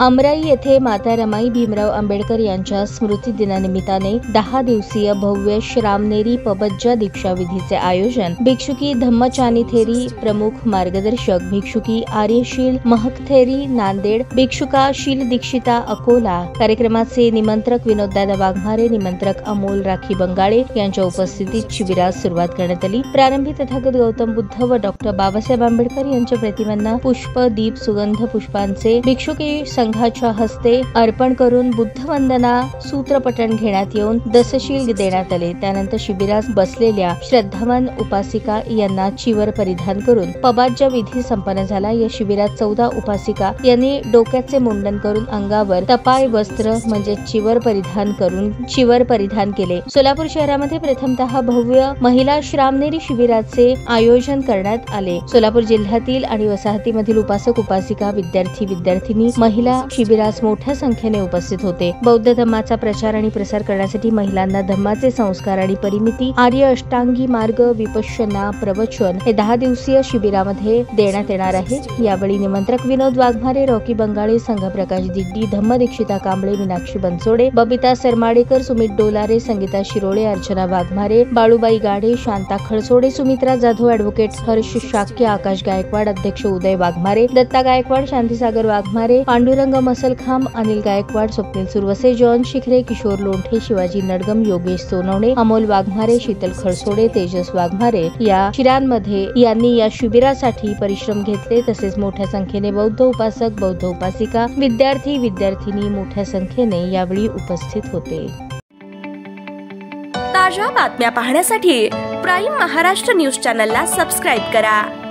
अमराई येथे माता रमाई भीमराव आंबेडकर यांच्या स्मृती दिनानिमित्ताने 10 दिवसीय भव्य श्रामनेरी पबज्जा दीक्षाविधीचे आयोजन भिक्षुकी धम्मचानीथेरी प्रमुख मार्गदर्शक भिक्षुकी आर्यशील महकथेरी नांदेड, भिक्षुका शील दीक्षिता अकोला। कार्यक्रमाचे निमंत्रक विनोददादा वाघमारे, निमंत्रक अमोल राखी बंगाळे यांच्या उपस्थितीत शिबिरास सुरुवात करण्यात आली। प्रारंभी तथागत गौतम बुद्ध व डॉक्टर बाबासाहेब आंबेडकर यांच्या प्रतिमांना पुष्प, दीप, सुगंध पुष्पांचे भिक्षुकी संघाच्या हस्ते अर्पण करून बुद्धवंदना सूत्रपठण घेण्यात येऊन दसशील देण्यात आले। त्यानंतर शिबिरास बसलेल्या श्रद्धावान उपासिका यांना चिवर परिधान करून पबाज्जा विधी संपन्न झाला। या शिबिरात 14 उपासिका यांनी डोक्याचे मुंडन करून अंगावर तपाय वस्त्र म्हणजे चिवर परिधान केले। सोलापूर शहरामध्ये प्रथमतः भव्य महिला श्रामनेरी शिबिराचे आयोजन करण्यात आले। सोलापूर जिल्ह्यातील आणि वसाहतीमधील उपासक उपासिका, विद्यार्थी-विद्यार्थिनी महिला शिबिरास मोठ्या संख्येने उपस्थित होते। बौद्ध धम्माचा प्रचार आणि प्रसार करण्यासाठी महिलांना धम्माचे संस्कार आणि परिमिती, आर्य अष्टांगी मार्ग, विपश्यना, प्रवचन हे 10 दिवसीय शिबिरामध्ये देण्यात येणार आहे। यावेळी निमंत्रक विनोद वाघमारे, रॉकी बंगाळे, संघप्रकाश दिड्डी, धम्म दीक्षिता कांबळे, मीनाक्षी बनसोडे, बबिता सरमाडेकर, सुमित डोलारे, संगीता शिरोळे, अर्चना वाघमारे, बाळूबाई गाडे, शांता खळसोडे, सुमित्रा जाधव, ॲडव्होकेट हर्ष शाक्य, आकाश गायकवाड, अध्यक्ष उदय वाघमारे, दत्ता गायकवाड, शांतीसागर वाघमारे, पांडुरंग मसलखांब, अनिल गायकवाड, स्वप्नील सुरवसे, जॉन शिखरे, किशोर लोंढे, शिवाजी नडगम, योगेश सोनवणे, अमोल वाघमारे, शीतल खळसोडे, तेजस वाघमारे या शिरांमध्ये यांनी या शिबिरासाठी परिश्रम घेतले। तसेच मोठ्या संख्येने बौद्ध उपासक, बौद्ध उपासिका, विद्यार्थी-विद्यार्थिनी मोठ्या संख्येने यावेळी उपस्थित होते। ताज्या बातम्या पाहण्यासाठी प्राईम महाराष्ट्र न्यूज चॅनलला सबस्क्राईब करा।